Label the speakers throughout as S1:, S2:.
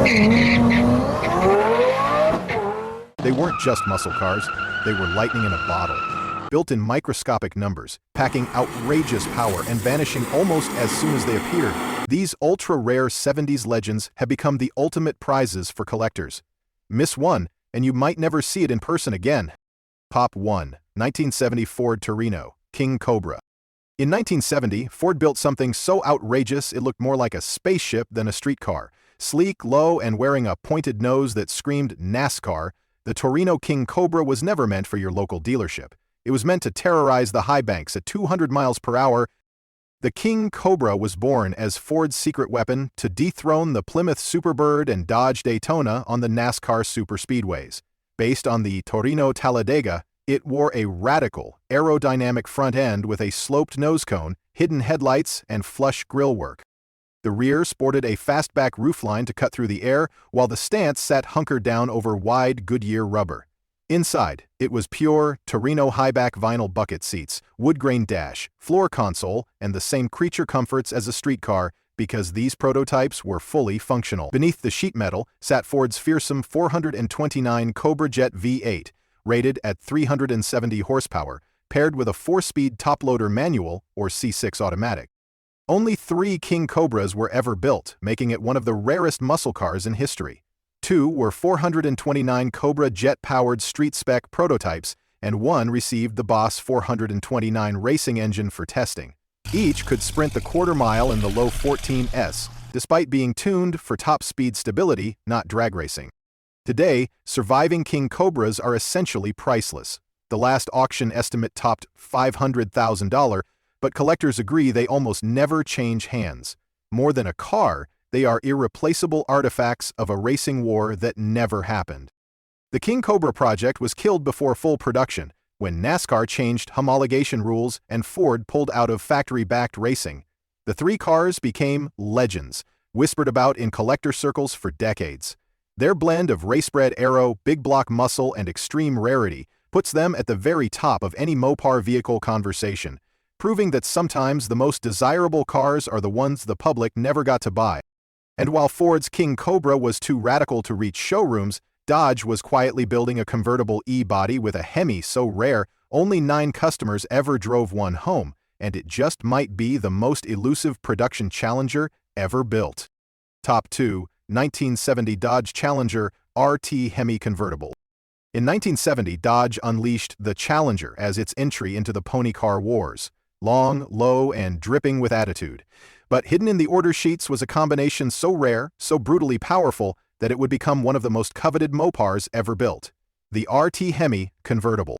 S1: They weren't just muscle cars, they were lightning in a bottle. Built in microscopic numbers, packing outrageous power and vanishing almost as soon as they appeared, these ultra-rare 70s legends have become the ultimate prizes for collectors. Miss one, and you might never see it in person again. Top 1. 1970 Ford Torino, King Cobra. In 1970, Ford built something so outrageous it looked more like a spaceship than a streetcar. Sleek, low, and wearing a pointed nose that screamed NASCAR, the Torino King Cobra was never meant for your local dealership. It was meant to terrorize the high banks at 200 miles per hour. The King Cobra was born as Ford's secret weapon to dethrone the Plymouth Superbird and Dodge Daytona on the NASCAR superspeedways. Based on the Torino Talladega, it wore a radical, aerodynamic front end with a sloped nose cone, hidden headlights, and flush grillwork. The rear sported a fastback roofline to cut through the air, while the stance sat hunkered down over wide Goodyear rubber. Inside, it was pure Torino high-back vinyl bucket seats, wood-grain dash, floor console, and the same creature comforts as a streetcar because these prototypes were fully functional. Beneath the sheet metal sat Ford's fearsome 429 Cobra Jet V8, rated at 370 horsepower, paired with a 4-speed top-loader manual or C6 automatic. Only 3 King Cobras were ever built, making it one of the rarest muscle cars in history. 2 were 429 Cobra jet-powered street-spec prototypes, and 1 received the Boss 429 racing engine for testing. Each could sprint the quarter-mile in the low 14s, despite being tuned for top-speed stability, not drag racing. Today, surviving King Cobras are essentially priceless. The last auction estimate topped $500,000, but collectors agree they almost never change hands. More than a car, they are irreplaceable artifacts of a racing war that never happened. The King Cobra project was killed before full production, when NASCAR changed homologation rules and Ford pulled out of factory-backed racing. The 3 cars became legends, whispered about in collector circles for decades. Their blend of race-bred aero, big block muscle, and extreme rarity puts them at the very top of any Mopar vehicle conversation, proving that sometimes the most desirable cars are the ones the public never got to buy. And while Ford's King Cobra was too radical to reach showrooms, Dodge was quietly building a convertible E-body with a HEMI so rare only 9 customers ever drove one home, and it just might be the most elusive production Challenger ever built. Top 2. 1970 Dodge Challenger RT HEMI Convertible. In 1970, Dodge unleashed the Challenger as its entry into the pony car wars. Long, low, and dripping with attitude. But hidden in the order sheets was a combination so rare, so brutally powerful, that it would become one of the most coveted Mopars ever built. The RT HEMI Convertible.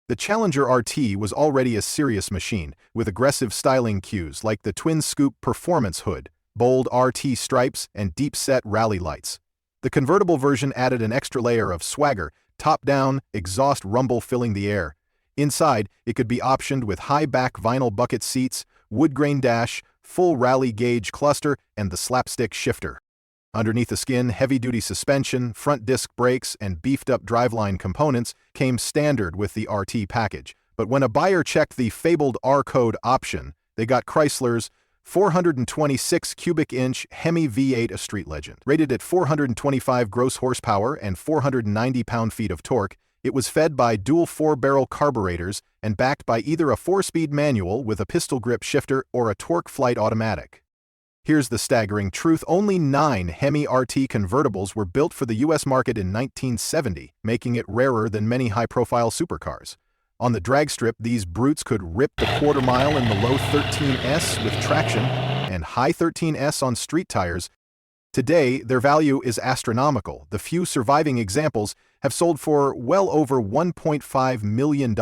S1: The Challenger RT was already a serious machine, with aggressive styling cues like the twin-scoop performance hood, bold RT stripes, and deep-set rally lights. The convertible version added an extra layer of swagger, top-down, exhaust rumble filling the air. Inside, it could be optioned with high-back vinyl bucket seats, wood-grain dash, full rally gauge cluster, and the slapstick shifter. Underneath the skin, heavy-duty suspension, front disc brakes, and beefed-up driveline components came standard with the RT package. But when a buyer checked the fabled R-code option, they got Chrysler's 426 cubic inch HEMI V8, a street legend. Rated at 425 gross horsepower and 490 pound-feet of torque, it was fed by dual 4-barrel carburetors and backed by either a 4-speed manual with a pistol grip shifter or a torque flight automatic. Here's the staggering truth: only 9 HEMI RT convertibles were built for the US market in 1970, making it rarer than many high-profile supercars. On the drag strip, these brutes could rip the quarter mile in the low 13s with traction and high 13s on street tires. Today, their value is astronomical. The few surviving examples have sold for well over $1.5 million,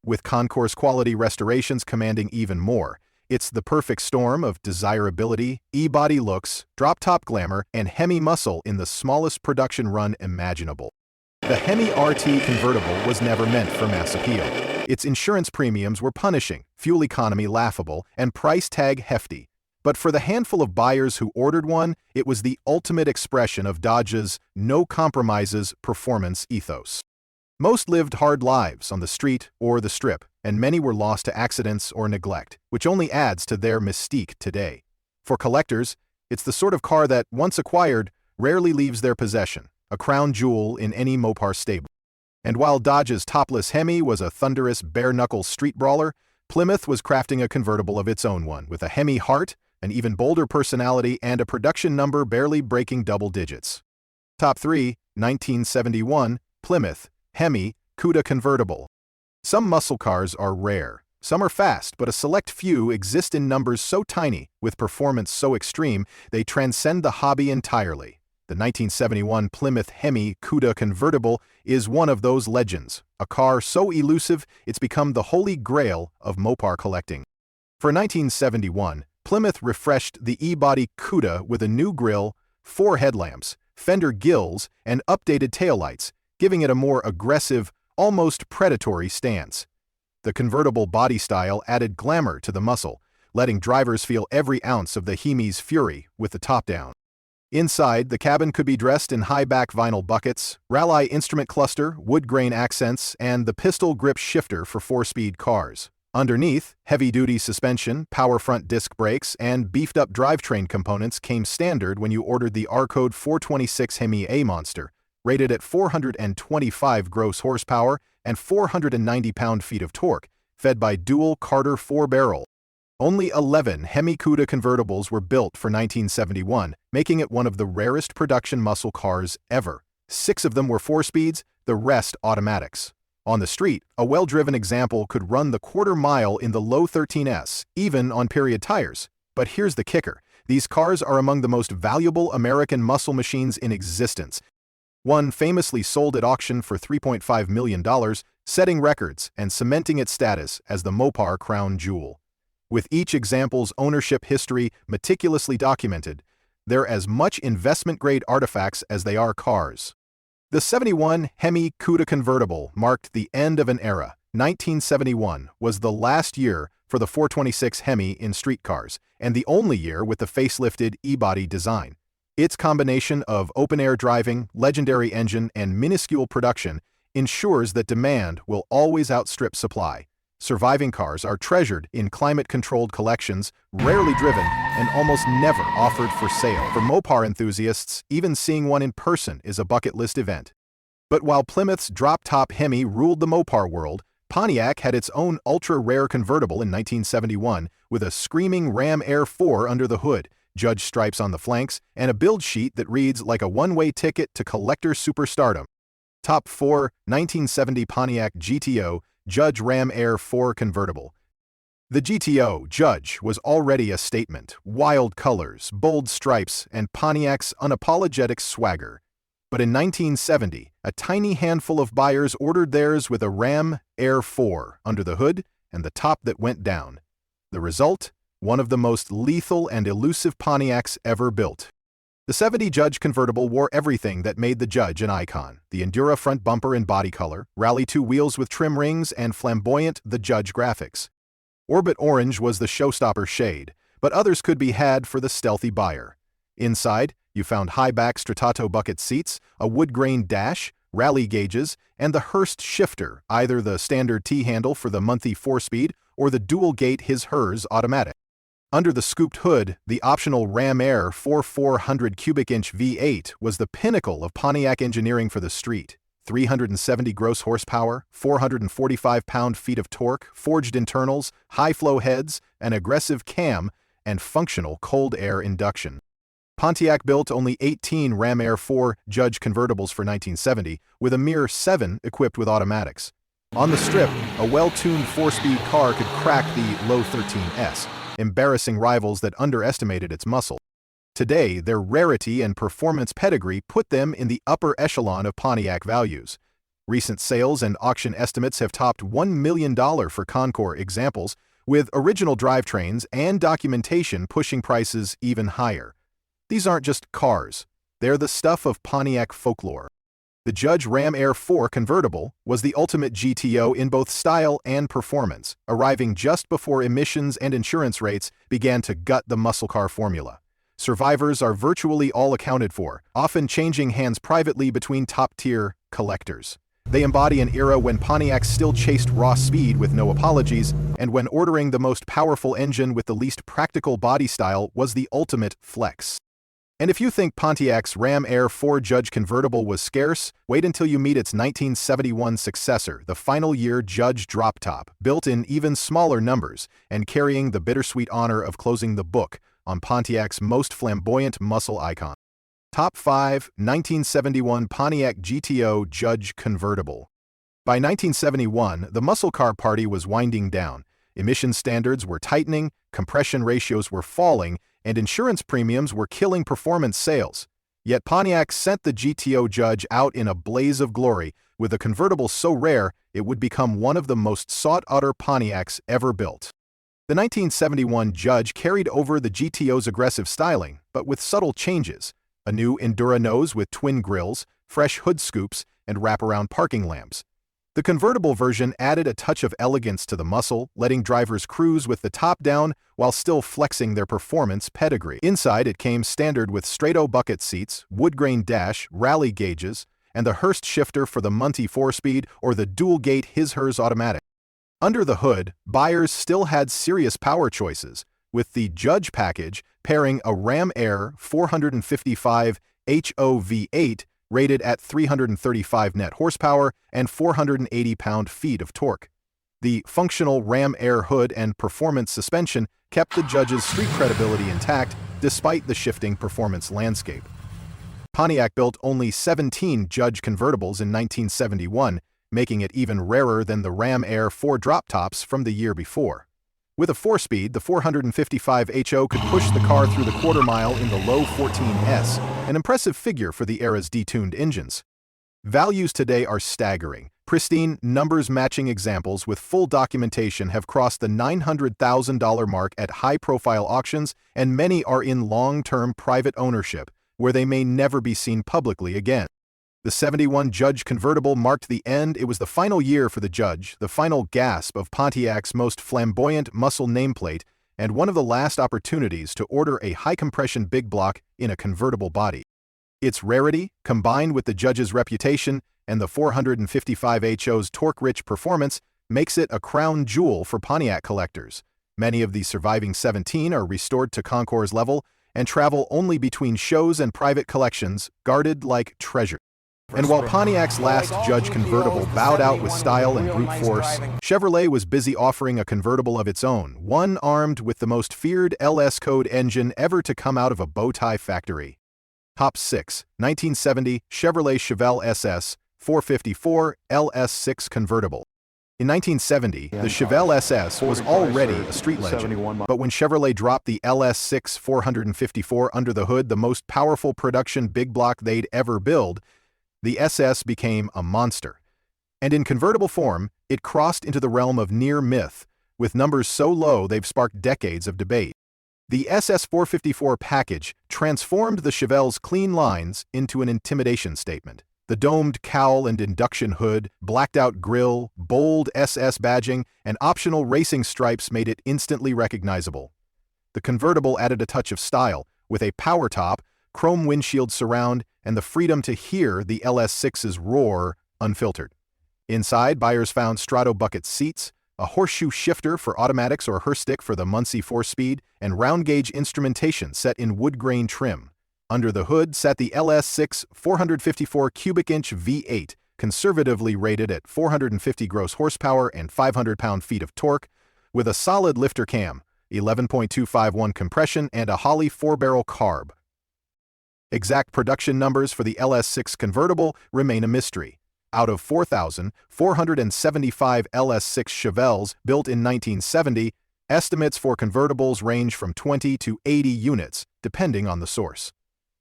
S1: with concourse-quality restorations commanding even more. It's the perfect storm of desirability, E-body looks, drop-top glamour, and HEMI muscle in the smallest production run imaginable. The HEMI RT convertible was never meant for mass appeal. Its insurance premiums were punishing, fuel economy laughable, and price tag hefty. But for the handful of buyers who ordered one, it was the ultimate expression of Dodge's no-compromises performance ethos. Most lived hard lives on the street or the strip, and many were lost to accidents or neglect, which only adds to their mystique today. For collectors, it's the sort of car that, once acquired, rarely leaves their possession, a crown jewel in any Mopar stable. And while Dodge's topless HEMI was a thunderous bare-knuckle street brawler, Plymouth was crafting a convertible of its own, one with a HEMI heart, an even bolder personality, and a production number barely breaking double digits. Top 3, 1971, Plymouth, HEMI, Cuda convertible. Some muscle cars are rare. Some are fast, but a select few exist in numbers so tiny, with performance so extreme, they transcend the hobby entirely. The 1971 Plymouth HEMI Cuda convertible is one of those legends, a car so elusive it's become the holy grail of Mopar collecting. For 1971, Plymouth refreshed the E-body Cuda with a new grille, 4 headlamps, fender gills, and updated taillights, giving it a more aggressive, almost predatory stance. The convertible body style added glamour to the muscle, letting drivers feel every ounce of the HEMI's fury with the top down. Inside, the cabin could be dressed in high-back vinyl buckets, Rally instrument cluster, wood grain accents, and the pistol grip shifter for 4-speed cars. Underneath, heavy-duty suspension, power front disc brakes, and beefed-up drivetrain components came standard when you ordered the R-code 426 HEMI A Monster, rated at 425 gross horsepower and 490 pound-feet of torque, fed by dual Carter 4-barrel. Only 11 HEMI Cuda convertibles were built for 1971, making it one of the rarest production muscle cars ever. 6 of them were 4-speeds, the rest automatics. On the street, a well-driven example could run the quarter-mile in the low 13s, even on period tires. But here's the kicker. These cars are among the most valuable American muscle machines in existence. One famously sold at auction for $3.5 million, setting records and cementing its status as the Mopar crown jewel. With each example's ownership history meticulously documented, they're as much investment-grade artifacts as they are cars. The 71 HEMI Cuda convertible marked the end of an era. 1971 was the last year for the 426 HEMI in street cars, and the only year with the facelifted E-body design. Its combination of open-air driving, legendary engine, and minuscule production ensures that demand will always outstrip supply. Surviving cars are treasured in climate-controlled collections, rarely driven, and almost never offered for sale. For Mopar enthusiasts, even seeing one in person is a bucket list event. But while Plymouth's drop-top HEMI ruled the Mopar world, Pontiac had its own ultra-rare convertible in 1971 with a screaming Ram Air 4 under the hood, judge stripes on the flanks, and a build sheet that reads like a one-way ticket to collector superstardom. Top 4, 1970 Pontiac GTO Judge Ram Air 4 convertible. The GTO Judge was already a statement, wild colors, bold stripes, and Pontiac's unapologetic swagger. But in 1970, a tiny handful of buyers ordered theirs with a Ram Air 4 under the hood and the top that went down. The result? One of the most lethal and elusive Pontiacs ever built. The 70 Judge convertible wore everything that made the Judge an icon: the Endura front bumper in body color, Rally 2 wheels with trim rings, and flamboyant The Judge graphics. Orbit orange was the showstopper shade, but others could be had for the stealthy buyer. Inside, you found high-back Stratato bucket seats, a wood-grain dash, Rally gauges, and the Hurst shifter, either the standard T-handle for the monthly 4-speed or the dual-gate his-hers automatic. Under the scooped hood, the optional Ram Air 4 400 cubic inch V8 was the pinnacle of Pontiac engineering for the street. 370 gross horsepower, 445 pound-feet of torque, forged internals, high-flow heads, an aggressive cam, and functional cold air induction. Pontiac built only 18 Ram Air 4 Judge convertibles for 1970, with a mere 7 equipped with automatics. On the strip, a well-tuned 4-speed car could crack the low 13s, embarrassing rivals that underestimated its muscle. Today, their rarity and performance pedigree put them in the upper echelon of Pontiac values. Recent sales and auction estimates have topped $1 million for Concours examples, with original drivetrains and documentation pushing prices even higher. These aren't just cars. They're the stuff of Pontiac folklore. The Judge Ram Air 4 convertible was the ultimate GTO in both style and performance, arriving just before emissions and insurance rates began to gut the muscle car formula. Survivors are virtually all accounted for, often changing hands privately between top-tier collectors. They embody an era when Pontiac still chased raw speed with no apologies, and when ordering the most powerful engine with the least practical body style was the ultimate flex. And if you think Pontiac's Ram Air 4 Judge convertible was scarce, wait until you meet its 1971 successor, the final year Judge Drop Top, built in even smaller numbers and carrying the bittersweet honor of closing the book on Pontiac's most flamboyant muscle icon. Top 5 1971 Pontiac GTO Judge Convertible. By 1971, the muscle car party was winding down. Emission standards were tightening, compression ratios were falling, and insurance premiums were killing performance sales. Yet Pontiac sent the GTO Judge out in a blaze of glory, with a convertible so rare it would become one of the most sought-after Pontiacs ever built. The 1971 Judge carried over the GTO's aggressive styling, but with subtle changes. A new Endura nose with twin grills, fresh hood scoops, and wraparound parking lamps. The convertible version added a touch of elegance to the muscle, letting drivers cruise with the top down while still flexing their performance pedigree. Inside, it came standard with straight-O bucket seats, wood-grain dash, rally gauges, and the Hurst shifter for the Munty 4-speed or the dual-gate his-hers automatic. Under the hood, buyers still had serious power choices, with the Judge package pairing a Ram Air 455 HO V8 rated at 335 net horsepower and 480 pound-feet of torque. The functional Ram Air hood and performance suspension kept the Judge's street credibility intact despite the shifting performance landscape. Pontiac built only 17 Judge convertibles in 1971, making it even rarer than the Ram Air 4 drop-tops from the year before. With a 4-speed, the 455 HO could push the car through the quarter-mile in the low 14s, an impressive figure for the era's detuned engines. Values today are staggering. Pristine, numbers-matching examples with full documentation have crossed the $900,000 mark at high-profile auctions, and many are in long-term private ownership, where they may never be seen publicly again. The 71 Judge convertible marked the end. It was the final year for the Judge, the final gasp of Pontiac's most flamboyant muscle nameplate, and one of the last opportunities to order a high-compression big block in a convertible body. Its rarity, combined with the Judge's reputation and the 455 HO's torque-rich performance, makes it a crown jewel for Pontiac collectors. Many of the surviving 17 are restored to Concours level and travel only between shows and private collections, guarded like treasure. And while Pontiac's last Judge convertible bowed out with style and brute force, Chevrolet was busy offering a convertible of its own, one armed with the most feared LS code engine ever to come out of a bow tie factory. Top 6 1970 Chevrolet Chevelle SS 454 LS6 convertible. In 1970, the Chevelle SS was already a street legend, but when Chevrolet dropped the LS6 454 under the hood, the most powerful production big block they'd ever build, the SS became a monster. And in convertible form, it crossed into the realm of near myth, with numbers so low they've sparked decades of debate. The SS 454 package transformed the Chevelle's clean lines into an intimidation statement. The domed cowl and induction hood, blacked-out grille, bold SS badging, and optional racing stripes made it instantly recognizable. The convertible added a touch of style, with a power top, chrome windshield surround, and the freedom to hear the LS6's roar unfiltered. Inside, buyers found strato bucket seats, a horseshoe shifter for automatics or Hurstick for the Muncie 4-speed, and round-gauge instrumentation set in wood-grain trim. Under the hood sat the LS6 454 cubic inch V8, conservatively rated at 450 gross horsepower and 500 pound-feet of torque, with a solid lifter cam, 11.251 compression, and a Holley 4-barrel carb. Exact production numbers for the LS6 convertible remain a mystery. Out of 4,475 LS6 Chevelles built in 1970, estimates for convertibles range from 20 to 80 units, depending on the source.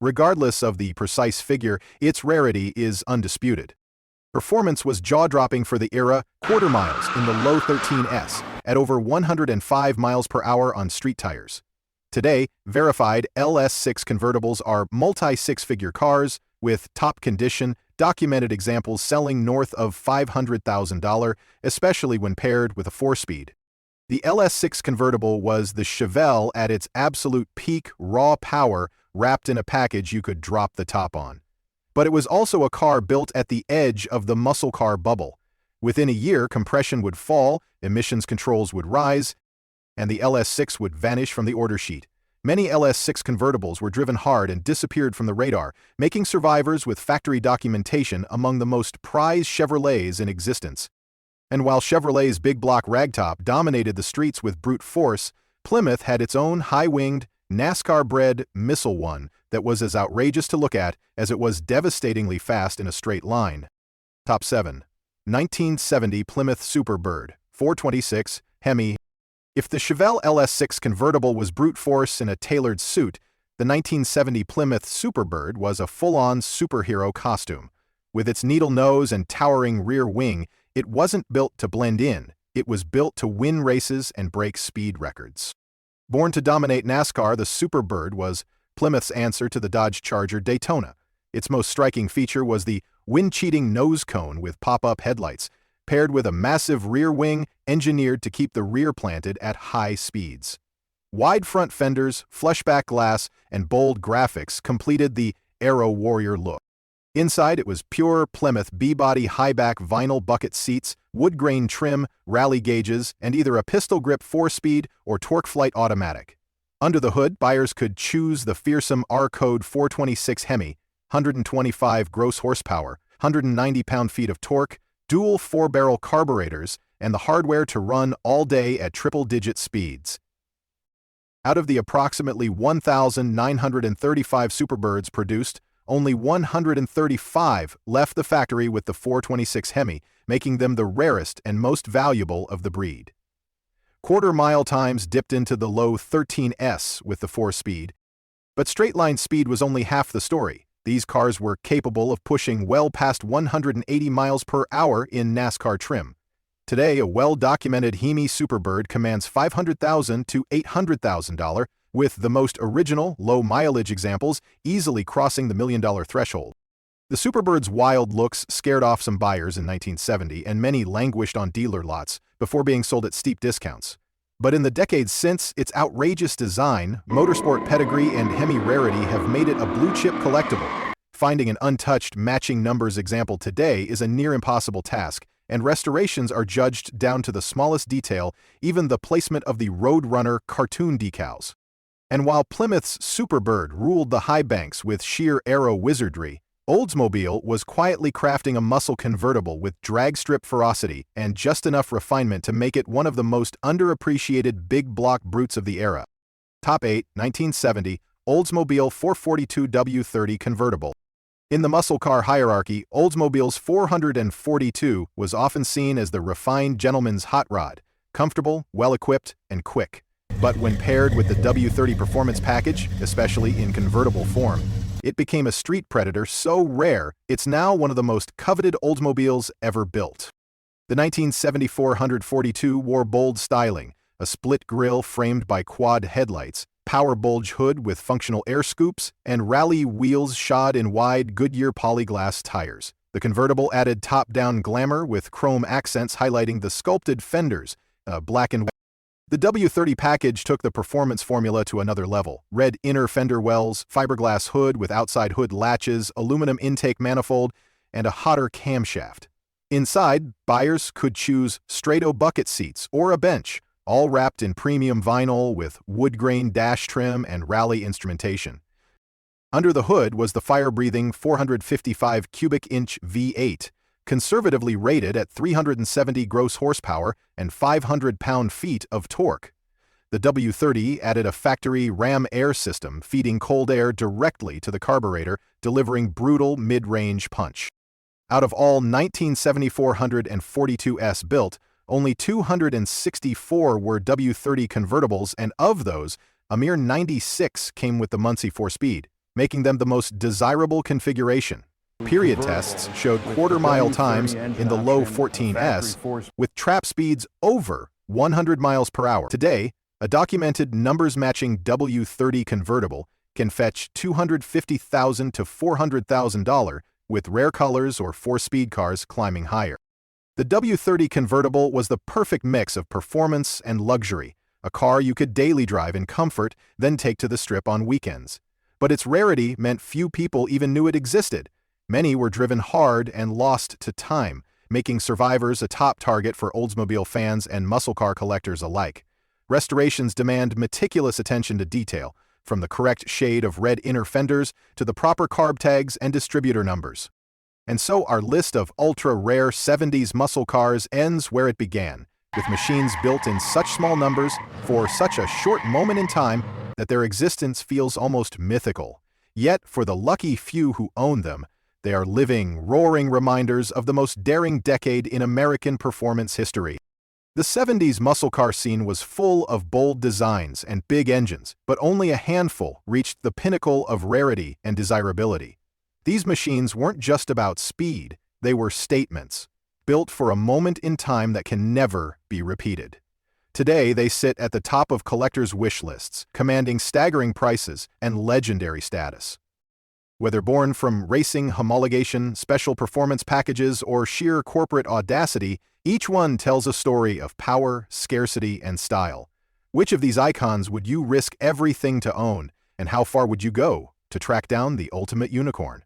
S1: Regardless of the precise figure, its rarity is undisputed. Performance was jaw-dropping for the era, quarter miles in the low 13s, at over 105 miles per hour on street tires. Today, verified LS6 convertibles are multi-six-figure cars with top condition, documented examples selling north of $500,000, especially when paired with a 4-speed. The LS6 convertible was the Chevelle at its absolute peak raw power, wrapped in a package you could drop the top on. But it was also a car built at the edge of the muscle car bubble. Within a year, compression would fall, emissions controls would rise, and the LS6 would vanish from the order sheet. Many LS6 convertibles were driven hard and disappeared from the radar, making survivors with factory documentation among the most prized Chevrolets in existence. And while Chevrolet's big block ragtop dominated the streets with brute force, Plymouth had its own high-winged, NASCAR-bred Missile One that was as outrageous to look at as it was devastatingly fast in a straight line. Top 7. 1970 Plymouth Superbird, 426, HEMI. If the Chevelle LS6 convertible was brute force in a tailored suit, the 1970 Plymouth Superbird was a full-on superhero costume. With its needle nose and towering rear wing, it wasn't built to blend in, it was built to win races and break speed records. Born to dominate NASCAR, the Superbird was Plymouth's answer to the Dodge Charger Daytona. Its most striking feature was the wind-cheating nose cone with pop-up headlights, paired with a massive rear wing engineered to keep the rear planted at high speeds. Wide front fenders, flushback glass, and bold graphics completed the aero warrior look. Inside, it was pure Plymouth B-body high-back vinyl bucket seats, wood-grain trim, rally gauges, and either a pistol-grip 4-speed or torque-flight automatic. Under the hood, buyers could choose the fearsome R-Code 426 HEMI, 125 gross horsepower, 190 pound-feet of torque, dual 4-barrel carburetors, and the hardware to run all day at triple-digit speeds. Out of the approximately 1,935 Superbirds produced, only 135 left the factory with the 426 HEMI, making them the rarest and most valuable of the breed. Quarter-mile times dipped into the low 13s with the 4-speed, but straight-line speed was only half the story. These cars were capable of pushing well past 180 miles per hour in NASCAR trim. Today, a well-documented HEMI Superbird commands $500,000 to $800,000, with the most original, low-mileage examples easily crossing the $1 million threshold. The Superbird's wild looks scared off some buyers in 1970, and many languished on dealer lots before being sold at steep discounts. But in the decades since, its outrageous design, motorsport pedigree, and HEMI rarity have made it a blue-chip collectible. Finding an untouched matching numbers example today is a near-impossible task, and restorations are judged down to the smallest detail, even the placement of the Roadrunner cartoon decals. And while Plymouth's Superbird ruled the high banks with sheer aero wizardry, Oldsmobile was quietly crafting a muscle convertible with drag-strip ferocity and just enough refinement to make it one of the most underappreciated big block brutes of the era. Top 8, 1970, Oldsmobile 442 W30 convertible. In the muscle car hierarchy, Oldsmobile's 442 was often seen as the refined gentleman's hot rod, comfortable, well-equipped, and quick. But when paired with the W30 performance package, especially in convertible form, it became a street predator so rare it's now one of the most coveted Oldsmobiles ever built. The 1974 142 wore bold styling, a split grille framed by quad headlights, power bulge hood with functional air scoops, and rally wheels shod in wide Goodyear polyglass tires. The convertible added top-down glamour with chrome accents highlighting the sculpted fenders, black and white. The W30 package took the performance formula to another level. Red inner fender wells, fiberglass hood with outside hood latches, aluminum intake manifold, and a hotter camshaft. Inside, buyers could choose Strato bucket seats or a bench, all wrapped in premium vinyl with wood-grain dash trim and rally instrumentation. Under the hood was the fire-breathing 455 cubic inch V8, conservatively rated at 370 gross horsepower and 500 pound-feet of torque. The W30 added a factory ram air system feeding cold air directly to the carburetor, delivering brutal mid-range punch. Out of all 1974 442s built, only 264 were W30 convertibles, and of those, a mere 96 came with the Muncie 4-speed, making them the most desirable configuration. Period tests showed quarter-mile times in the low 14s, with trap speeds over 100 miles per hour. Today, a documented numbers-matching W30 convertible can fetch $250,000 to $400,000, with rare colors or 4-speed cars climbing higher. The W30 convertible was the perfect mix of performance and luxury, a car you could daily drive in comfort, then take to the strip on weekends. But its rarity meant few people even knew it existed. Many were driven hard and lost to time, making survivors a top target for Oldsmobile fans and muscle car collectors alike. Restorations demand meticulous attention to detail, from the correct shade of red inner fenders to the proper carb tags and distributor numbers. And so our list of ultra-rare 70s muscle cars ends where it began, with machines built in such small numbers for such a short moment in time that their existence feels almost mythical. Yet, for the lucky few who own them, they are living, roaring reminders of the most daring decade in American performance history. The 70s muscle car scene was full of bold designs and big engines, but only a handful reached the pinnacle of rarity and desirability. These machines weren't just about speed, they were statements, built for a moment in time that can never be repeated. Today, they sit at the top of collectors' wish lists, commanding staggering prices and legendary status. Whether born from racing homologation, special performance packages, or sheer corporate audacity, each one tells a story of power, scarcity, and style. Which of these icons would you risk everything to own, and how far would you go to track down the ultimate unicorn?